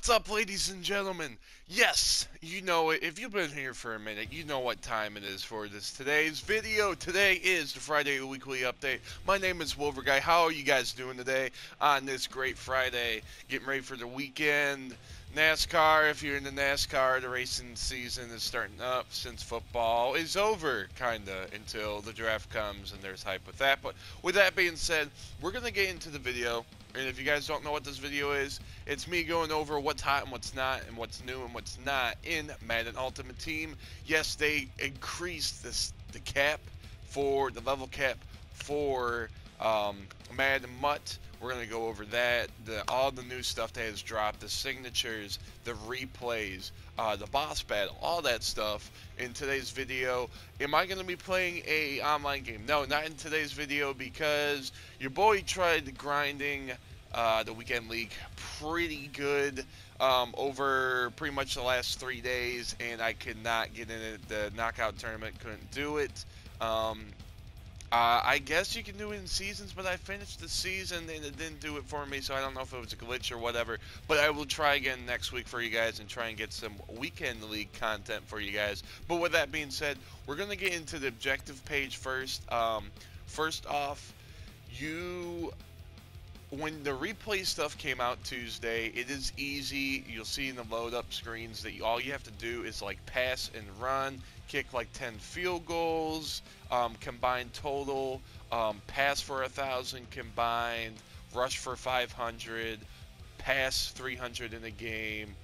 What's up, ladies and gentlemen? Yes, you know it. If you've been here for a minute, you know what time it is for today's video. Today is the Friday Weekly Update. My name is Wolver Guy. How are you guys doing today on this great Friday? Getting ready for the weekend. NASCAR, if you're in the NASCAR, the racing season is starting up since football is over, kinda, until the draft comes and there's hype with that. But with that being said, we're going to get into the video. And if you guys don't know what this video is, it's me going over what's hot and what's not, and what's new and what's not in Madden Ultimate Team. Yes, they increased the cap for the level cap for Madden Mutt. We're gonna go over that, all the new stuff that has dropped, the signatures, the replays, the boss battle, all that stuff in today's video. Am I gonna be playing a online game? No, not in today's video, because your boy tried grinding the weekend league pretty good over pretty much the last 3 days, and I could not get in it. The knockout tournament couldn't do it. I guess you can do it in seasons, but I finished the season and it didn't do it for me, so I don't know if it was a glitch or whatever. But I will try again next week for you guys and try and get some weekend league content for you guys. But with that being said, we're going to get into the objective page first. First off, when the replay stuff came out Tuesday, it is easy. You'll see in the load up screens that all you have to do is like pass and run, kick like 10 field goals, combined total, pass for 1,000 combined, rush for 500, pass 300 in a game,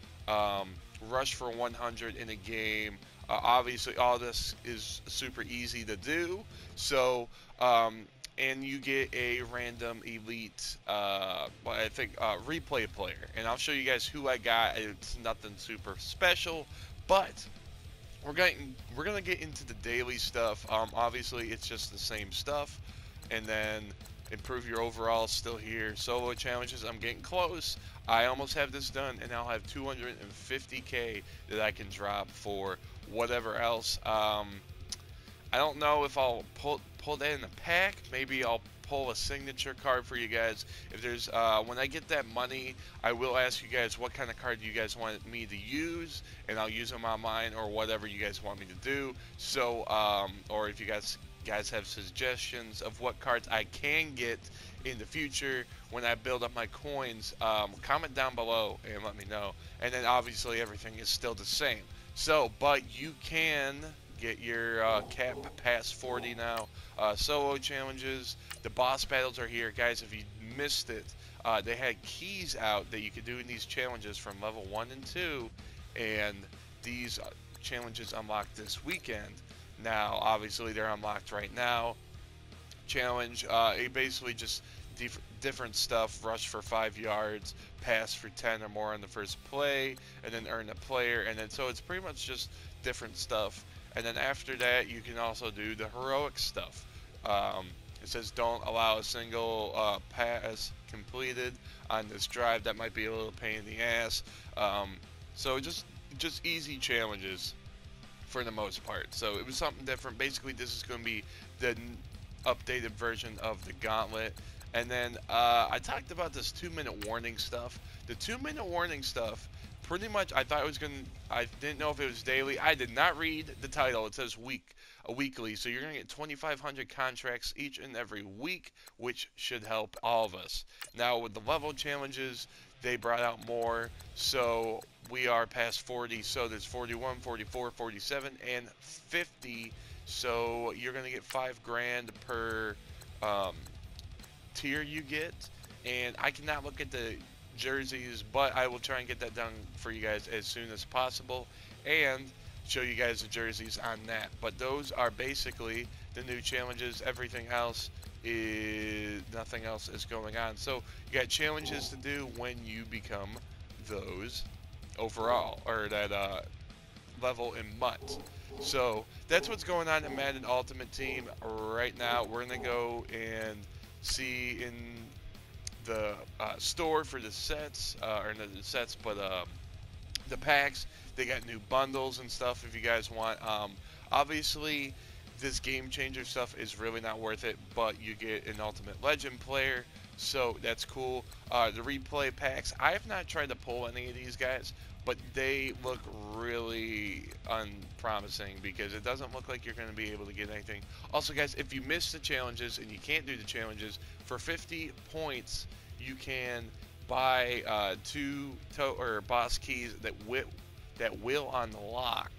rush for 100 in a game. Obviously, all this is super easy to do. So, and you get a random elite, I think, replay player. And I'll show you guys who I got. It's nothing super special, but we're gonna get into the daily stuff. Obviously, it's just the same stuff, and then improve your overall. Still here. Solo challenges. I'm getting close. I almost have this done, and I'll have 250k that I can drop for whatever else. I don't know if I'll pull that in a pack. Maybe I'll pull a signature card for you guys. If there's when I get that money, I will ask you guys what kind of card you guys want me to use, and I'll use them on mine or whatever you guys want me to do. So or if you guys have suggestions of what cards I can get in the future when I build up my coins, comment down below and let me know. And then obviously everything is still the same. So, but you can get your cap past 40 now. Solo challenges, the boss battles are here. Guys, if you missed it, they had keys out that you could do in these challenges from level 1 and 2, and these challenges unlocked this weekend. Now, obviously, they're unlocked right now. Challenge, it basically just different stuff. Rush for 5 yards, pass for 10 or more on the first play, and then earn a player. And then so it's pretty much just different stuff. And then after that, you can also do the heroic stuff. It says don't allow a single pass completed on this drive. That might be a little pain in the ass. So just easy challenges for the most part. So it was something different. Basically, this is going to be the updated version of the gauntlet. And then I talked about this 2-minute warning stuff. The 2-minute warning stuff, pretty much, I didn't know if it was daily. I did not read the title. It says weekly. So you're going to get 2,500 contracts each and every week, which should help all of us. Now, with the level challenges, they brought out more. So we are past 40. So there's 41, 44, 47, and 50. So you're going to get 5 grand per tier you get. And I cannot look at the jerseys, but I will try and get that done for you guys as soon as possible and show you guys the jerseys on that. But those are basically the new challenges. Everything else is, nothing else is going on. So you got challenges to do when you become those overall, or that level in Mutt. So that's what's going on in Madden Ultimate Team right now. We're gonna go and see in the store for the sets, or not the sets, but the packs. They got new bundles and stuff if you guys want. Obviously, this game changer stuff is really not worth it, but you get an Ultimate Legend player, So that's cool. The replay packs, I have not tried to pull any of these guys, but they look really unpromising because it doesn't look like you're going to be able to get anything. Also, guys, if you miss the challenges and you can't do the challenges, for 50 points, you can buy two or boss keys that will unlock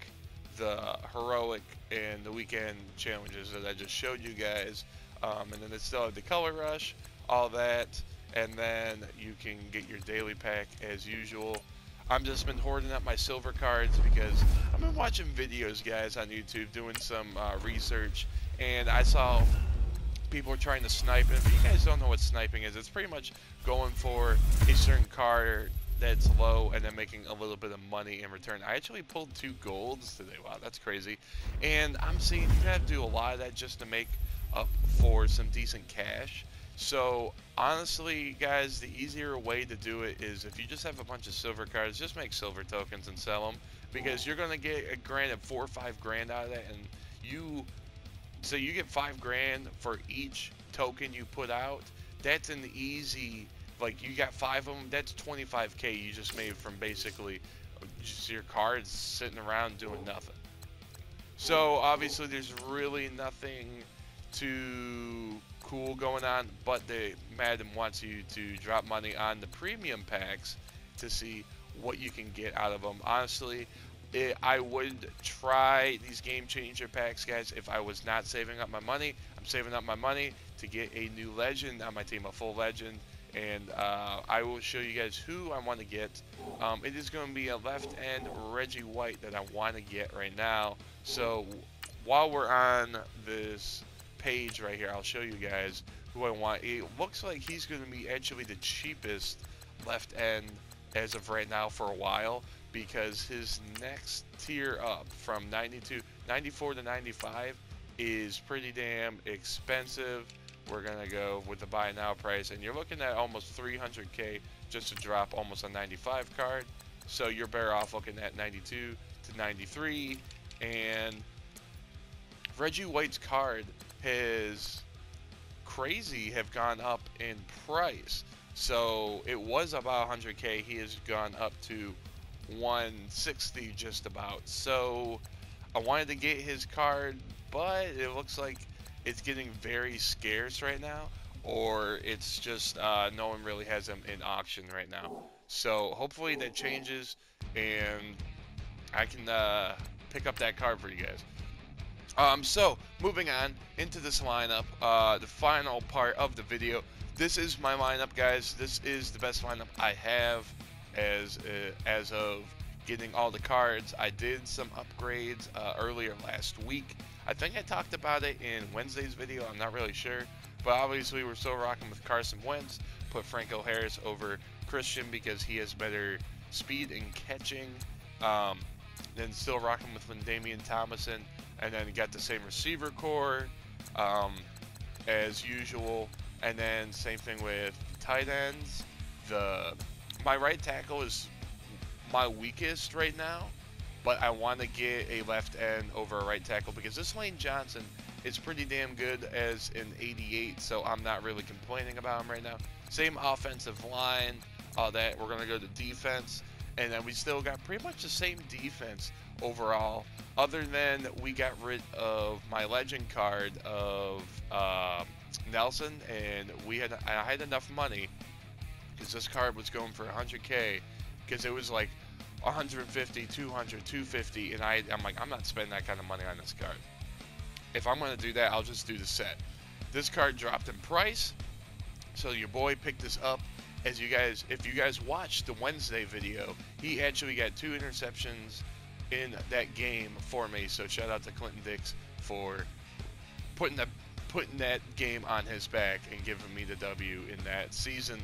the heroic and the weekend challenges that I just showed you guys. And then it's still have the color rush, all that, and then you can get your daily pack as usual. I'm just been hoarding up my silver cards because I've been watching videos, guys, on YouTube, doing some research, and I saw people are trying to snipe. And if you guys don't know what sniping is, it's pretty much going for a certain card that's low and then making a little bit of money in return. I actually pulled 2 golds today. Wow, that's crazy. And I'm seeing you have to do a lot of that just to make up for some decent cash. So honestly, guys, the easier way to do it is if you just have a bunch of silver cards, just make silver tokens and sell them, because you're gonna get granted 4 or 5 grand out of that, and you get 5 grand for each token you put out. That's an easy, like, you got 5 of them, that's 25k you just made from basically just your cards sitting around doing nothing. So obviously there's really nothing too cool going on, but the Madden wants you to drop money on the premium packs to see what you can get out of them. Honestly, I would try these game changer packs, guys, if I was not saving up my money. I'm saving up my money to get a new legend on my team, a full legend, and I will show you guys who I want to get. It is going to be a left end Reggie White that I want to get right now. So while we're on this page right here, I'll show you guys who I want. It looks like he's going to be actually the cheapest left end as of right now for a while, because his next tier up from 94 to 95 is pretty damn expensive. We're gonna go with the buy now price, and you're looking at almost 300k just to drop almost a 95 card. So you're better off looking at 92 to 93. And Reggie White's card has have gone up in price. So it was about 100k. He has gone up to 160 just about. So I wanted to get his card, but it looks like it's getting very scarce right now, or it's just no one really has him in auction right now. So hopefully that changes and I can pick up that card for you guys. So moving on into this lineup, the final part of the video. This is my lineup, guys. This is the best lineup I have as of getting all the cards. I did some upgrades earlier last week. I think I talked about it in Wednesday's video. I'm not really sure, but obviously we're still rocking with Carson Wentz. Put Franco Harris over Christian because he has better speed and catching. Then still rocking with Damian Thomason, and then got the same receiver core as usual. And then same thing with tight ends. My right tackle is my weakest right now, but I want to get a left end over a right tackle because this Lane Johnson is pretty damn good as an 88, so I'm not really complaining about him right now. Same offensive line, all that. We're going to go to defense, and then we still got pretty much the same defense overall, other than we got rid of my legend card of Nelson, and I had enough money because this card was going for 100k, because it was like 150, 200, 250, and I'm like, I'm not spending that kind of money on this card. If I'm going to do that, I'll just do the set. This card dropped in price, so your boy picked this up. If you guys watched the Wednesday video, he actually got 2 interceptions in that game for me. So shout out to Clinton Dix for putting that game on his back and giving me the W in that season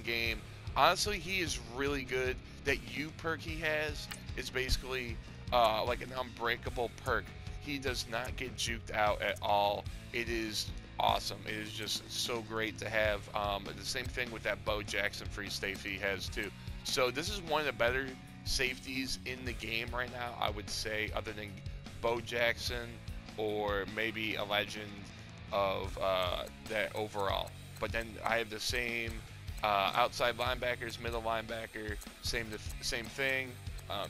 game. Honestly, he is really good. That U perk he has is basically like an unbreakable perk. He does not get juked out at all. It is awesome. It is just so great to have. The same thing with that Bo Jackson free safety he has too. So this is one of the better safeties in the game right now, I would say, other than Bo Jackson or maybe a legend of that overall. but then I have the same outside linebackers, middle linebacker, same thing,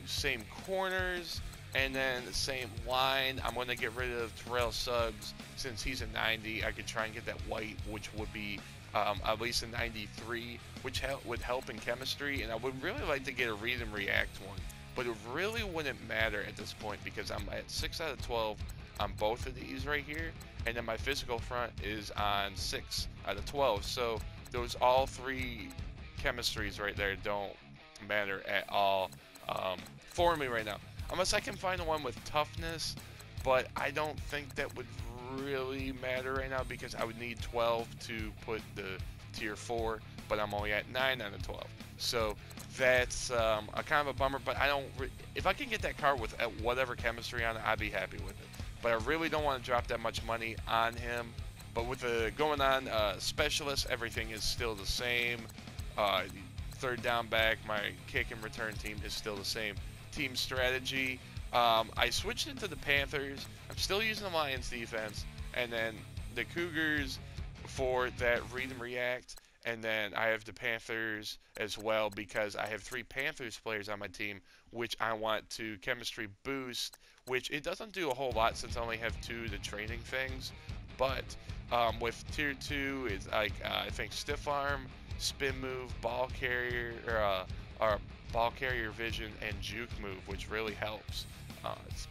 same corners, and then the same line. I'm going to get rid of Terrell Suggs since he's a 90. I could try and get that white, which would be at least a 93, which would help in chemistry. And I would really like to get a read and react one, but it really wouldn't matter at this point because I'm at 6 out of 12 on both of these right here, and then my physical front is on 6 out of 12. So those all three chemistries right there don't matter at all for me right now. Unless I can find one with toughness, but I don't think that would really matter right now because I would need 12 to put the tier 4, but I'm only at 9 out of 12. So that's a kind of a bummer, but I don't. If I can get that card with whatever chemistry on it, I'd be happy with it. But I really don't want to drop that much money on him. But with the going on specialist, everything is still the same. Third down back, my kick and return team is still the same. Team strategy, I switched into the Panthers. I'm still using the Lions defense, and then the Cougars for that read and react, and then I have the Panthers as well because I have 3 Panthers players on my team, which I want to chemistry boost, which it doesn't do a whole lot since I only have 2 the training things, but with tier 2, it's like I think stiff arm, spin move, ball carrier, or ball carrier vision, and juke move, which really helps.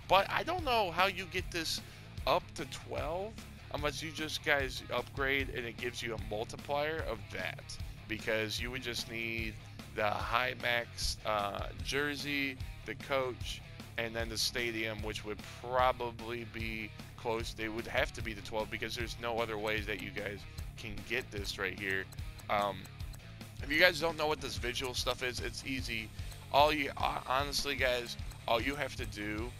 But I don't know how you get this up to 12 unless you just guys upgrade and it gives you a multiplier of that, because you would just need the high max jersey, the coach, and then the stadium, which would probably be close. They would have to be the 12 because there's no other way that you guys can get this right here. If you guys don't know what this visual stuff is, it's easy. Honestly, guys, all you have to do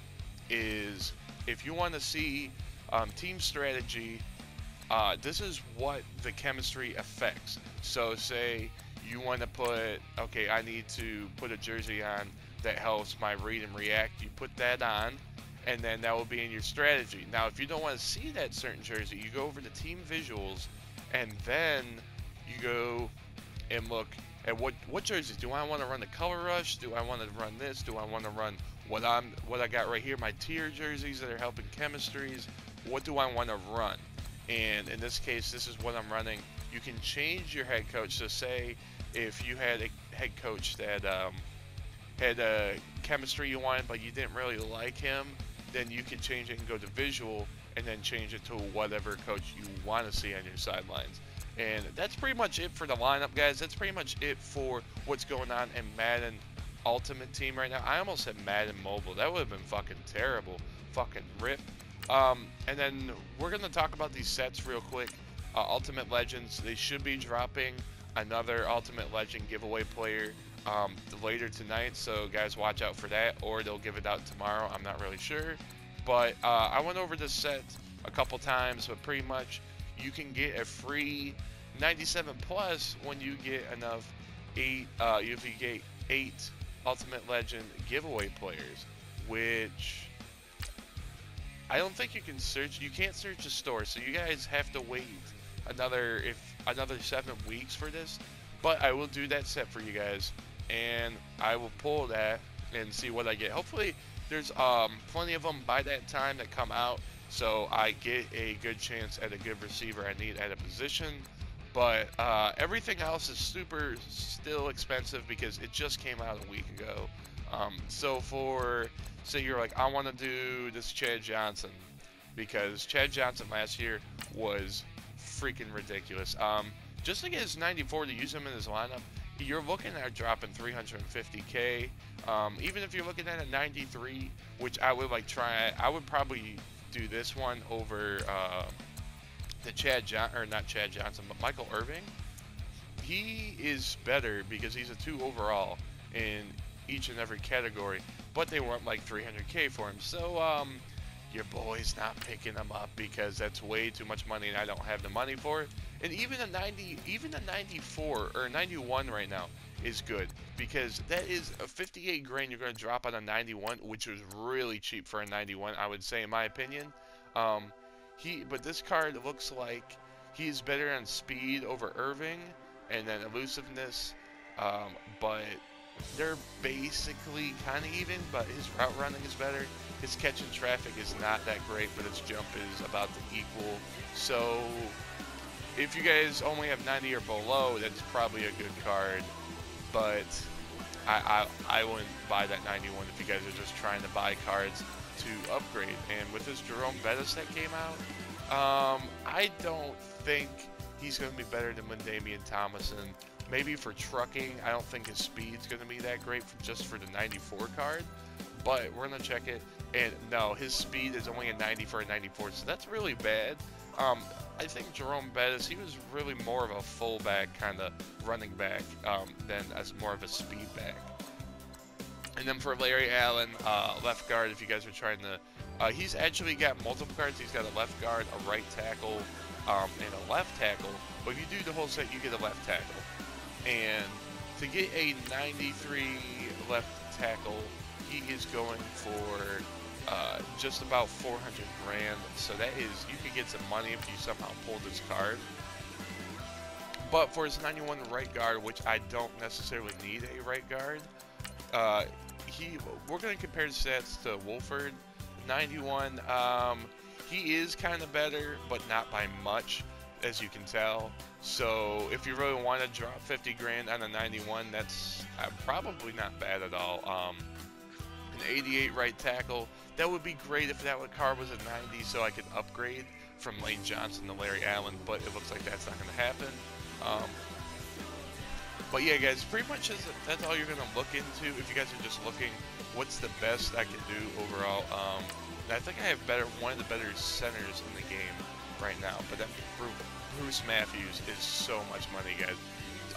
is, if you want to see team strategy, this is what the chemistry affects. So say you want to put, okay, I need to put a jersey on that helps my read and react. You put that on, and then that will be in your strategy. Now, if you don't want to see that certain jersey, you go over to team visuals, and then you go and look at what jerseys do I want to run. The color rush? Do I want to run this? Do I want to run what I got right here, my tier jerseys that are helping chemistries? What do I want to run? And in this case, this is what I'm running. You can change your head coach. So say if you had a head coach that had a chemistry you wanted, but you didn't really like him, then you can change it and go to visual, and then change it to whatever coach you want to see on your sidelines. And that's pretty much it for the lineup, guys. That's pretty much it for what's going on in Madden Ultimate Team right now. I almost said Madden Mobile. That would have been fucking terrible. Fucking rip. And then we're going to talk about these sets real quick. Ultimate Legends, they should be dropping another Ultimate Legend giveaway player later tonight. So, guys, watch out for that. Or they'll give it out tomorrow. I'm not really sure. But I went over this set a couple times, but pretty much you can get a free 97 plus when you get enough if you get 8 Ultimate Legend giveaway players, which I don't think you can search. You can't search the store, so you guys have to wait another 7 weeks for this. But I will do that set for you guys, and I will pull that and see what I get. Hopefully, there's plenty of them by that time that come out, so I get a good chance at a good receiver I need at a position. But everything else is still expensive because it just came out a week ago. So say you're like, I want to do this Chad Johnson, because Chad Johnson last year was freaking ridiculous. Just to get his 94 to use him in his lineup, you're looking at dropping 350K. Even if you're looking at a 93, which I would I would probably do this one over the not Chad Johnson, but Michael Irving. He is better because he's a 2 overall in each and every category, but they want like 300K for him. So your boy's not picking him up because that's way too much money, and I don't have the money for it. And even a 94 or 91 right now is good, because that is a 58 grand you're going to drop on a 91, which was really cheap for a 91, I would say, in my opinion. But this card looks like He's better on speed over Irving, and then elusiveness, but they're basically kind of even, but his route running is better. His catching traffic is not that great, but his jump is about to equal. So if you guys only have 90 or below, that's probably a good card, but I wouldn't buy that 91 if you guys are just trying to buy cards to upgrade. And with this Jerome Bettis that came out, I don't think he's going to be better than Damian Thomason. Maybe for trucking, I don't think his speed's going to be that great just for the 94 card, but we're going to check it. And no, his speed is only a 90 for a 94, so that's really bad. I think Jerome Bettis, he was really more of a fullback kind of running back than as more of a speed back. And then for Larry Allen, left guard, if you guys are trying to, he's actually got multiple cards. He's got a left guard, a right tackle, and a left tackle. But if you do the whole set, you get a left tackle. And to get a 93 left tackle, he is going for just about 400 grand. So that is, you could get some money if you somehow pull this card. But for his 91 right guard, which I don't necessarily need a right guard, we're going to compare the stats to Wolford. 91, he is kind of better, but not by much, as you can tell. So if you really want to drop 50 grand on a 91, that's probably not bad at all. An 88 right tackle, that would be great if that card was a 90, so I could upgrade from Lane Johnson to Larry Allen, but it looks like that's not going to happen. But yeah, guys, pretty much that's all you're going to look into. If you guys are just looking, what's the best I can do overall? I think I have one of the better centers in the game right now, but that Bruce Matthews is so much money, guys.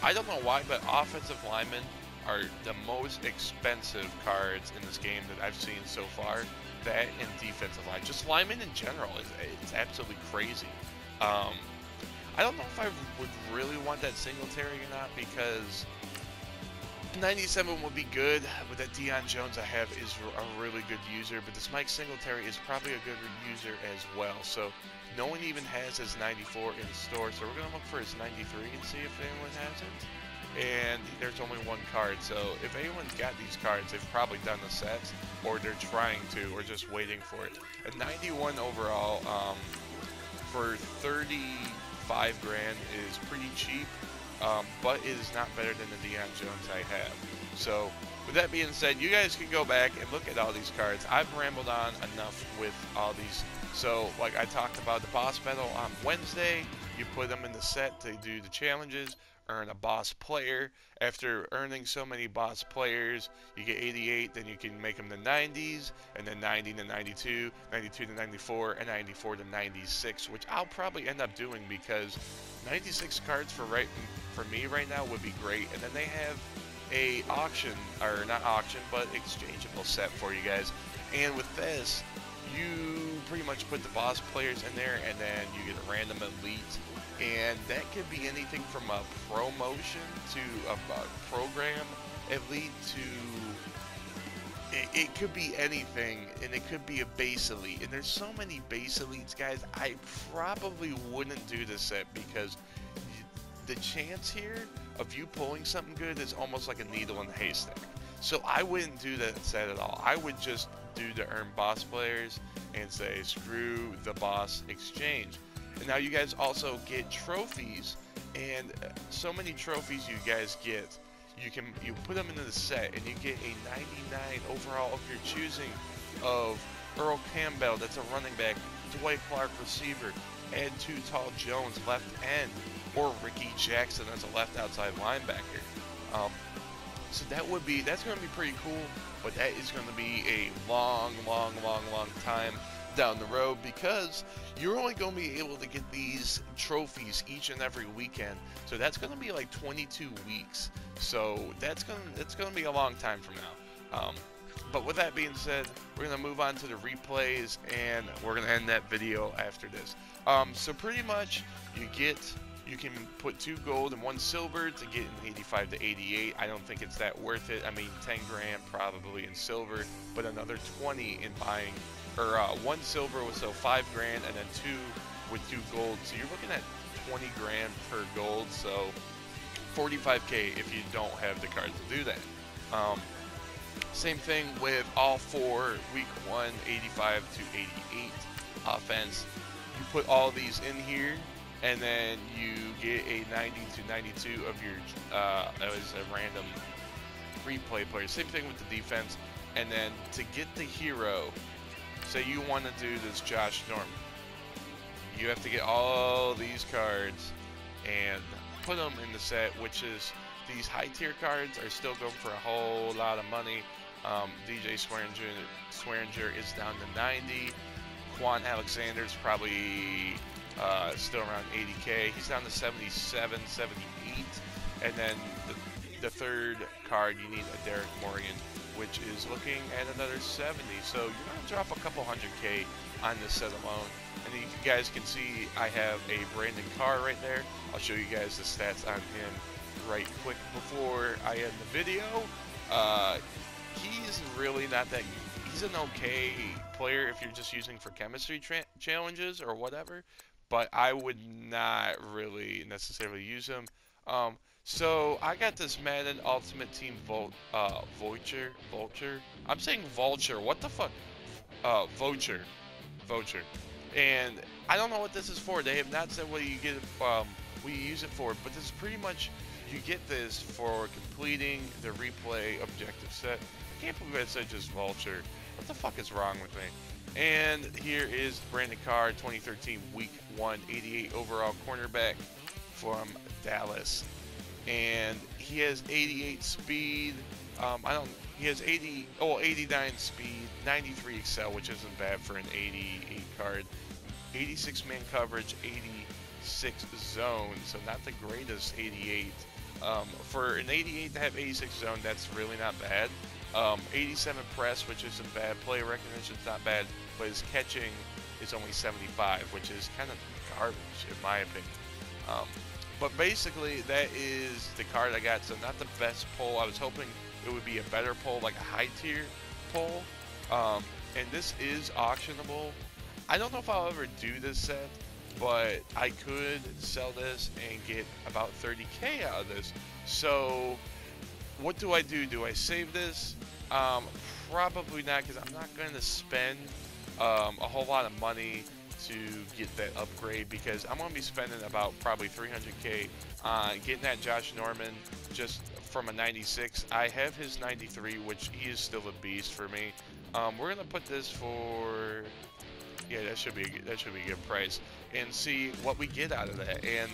I don't know why, but offensive linemen are the most expensive cards in this game that I've seen so far. That and defensive line, just linemen in general, it's absolutely crazy. I don't know if I would really want that Singletary or not, because 97 would be good, but that Deion Jones I have is a really good user, but this Mike Singletary is probably a good user as well. So no one even has his 94 in store, so we're going to look for his 93 and see if anyone has it. And there's only one card, so if anyone's got these cards, they've probably done the sets, or they're trying to, or just waiting for it. A 91 overall for 35 grand is pretty cheap, but it is not better than the Deion Jones I have. So with that being said, you guys can go back and look at all these cards. I've rambled on enough with all these. So like I talked about the boss medal on Wednesday, you put them in the set to do the challenges, earn a boss player. After earning so many boss players, you get 88, then you can make them the 90s, and then 90 to 92, 92 to 94, and 94 to 96, which I'll probably end up doing because 96 cards for me right now would be great. And then they have a auction, or not auction, but exchangeable set for you guys. And with this, you pretty much put the boss players in there, and then you get a random elite. And that could be anything from a promotion to a program elite to it could be anything, and it could be a base elite. And there's so many base elites, guys. I probably wouldn't do this set because the chance here of you pulling something good is almost like a needle in a haystack. So I wouldn't do that set at all. I would just do the earn boss players and say screw the boss exchange. And now you guys also get trophies, and so many trophies you guys get. You put them into the set, and you get a 99 overall of your choosing of Earl Campbell, that's a running back, Dwight Clark receiver, Ed Too Tall Jones left end, or Ricky Jackson as a left outside linebacker. So that's going to be pretty cool, but that is going to be a long time down the road, because you're only going to be able to get these trophies each and every weekend. So that's going to be like 22 weeks. So that's going to be a long time from now. But with that being said, we're going to move on to the replays, and we're going to end that video after this. So pretty much you can put 2 gold and 1 silver to get an 85 to 88. I don't think it's that worth it. I mean, 10 grand probably in silver, but another 20 in buying, or 1 silver with 5 grand, and then 2 with 2 gold. So you're looking at 20 grand per gold, so 45k if you don't have the card to do that. Same thing with all 4 week 1 85 to 88 offense. You put all these in here, and then you get a 90 to 92 of your as a random replay player. Same thing with the defense. And then to get the hero, say you want to do this Josh Norman, you have to get all these cards and put them in the set, which is these high tier cards are still going for a whole lot of money. DJ Swearinger is down to 90. Quan Alexander's probably still around 80k. He's down to 77, 78. And then the third card, you need a Derek Morgan, which is looking at another 70. So you're going to drop a couple 100k on this set alone. And you guys can see I have a Brandon Carr right there. I'll show you guys the stats on him right quick before I end the video. He's really not that. He's an okay player if you're just using for chemistry challenges or whatever, but I would not really necessarily use him. So I got this Madden Ultimate Team Vulture. I'm saying Vulture. What the fuck? Vulture. And I don't know what this is for. They have not said what you get. What you use it for, but this is pretty much. You get this for completing the replay objective set. I can't believe I said just Vulture. What the fuck is wrong with me? And here is Brandon Carr, 2013 Week 1, 88 overall cornerback from Dallas. And he has 88 speed. He has 89 speed, 93 excel, which isn't bad for an 88 card. 86 man coverage, 86 zone, so not the greatest 88. For an 88 to have 86 zone, that's really not bad. 87 press, which isn't bad. Play recognition is not bad, but his catching is only 75, which is kind of garbage in my opinion. But basically, that is the card I got. So not the best pull. I was hoping it would be a better pull, like a high tier pull. And this is auctionable. I don't know if I'll ever do this set, but I could sell this and get about 30k out of this. So what do? Do I save this? Probably not, because I'm not going to spend a whole lot of money to get that upgrade, because I'm going to be spending about probably 300k on getting that Josh Norman just from a 96. I have his 93, which he is still a beast for me. We're going to put this for... Yeah, that should be a good price, and see what we get out of that. And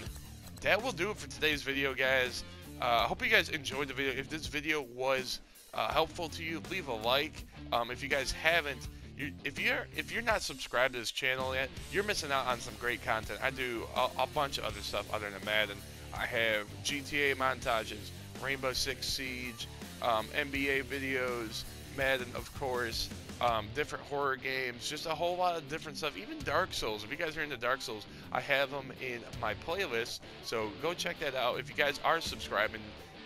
that will do it for today's video, guys. I hope you guys enjoyed the video. If this video was helpful to you, leave a like. If you guys haven't, if you're not subscribed to this channel yet, you're missing out on some great content. I do a bunch of other stuff other than Madden. I have GTA montages, Rainbow Six Siege, NBA videos, Madden, of course. Different horror games, just a whole lot of different stuff, even Dark Souls. If you guys are into Dark Souls, I have them in my playlist, so go check that out. If you guys are subscribing,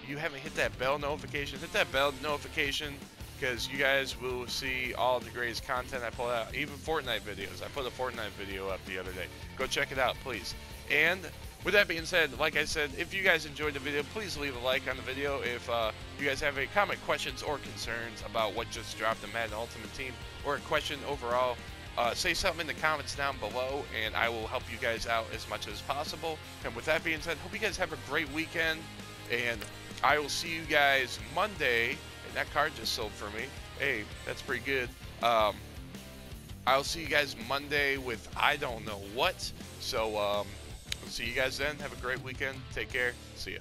you haven't hit that bell notification, hit that bell notification, because you guys will see all the greatest content I pull out, even Fortnite videos. I put a Fortnite video up the other day. Go check it out, please. And with that being said, like I said, if you guys enjoyed the video, please leave a like on the video. If you guys have any comment, questions, or concerns about what just dropped in Madden Ultimate Team, or a question overall, say something in the comments down below, and I will help you guys out as much as possible. And with that being said, hope you guys have a great weekend, and I will see you guys Monday. And that card just sold for me. Hey, that's pretty good. I'll see you guys Monday with I don't know what. So, see you guys then. Have a great weekend. Take care. See ya.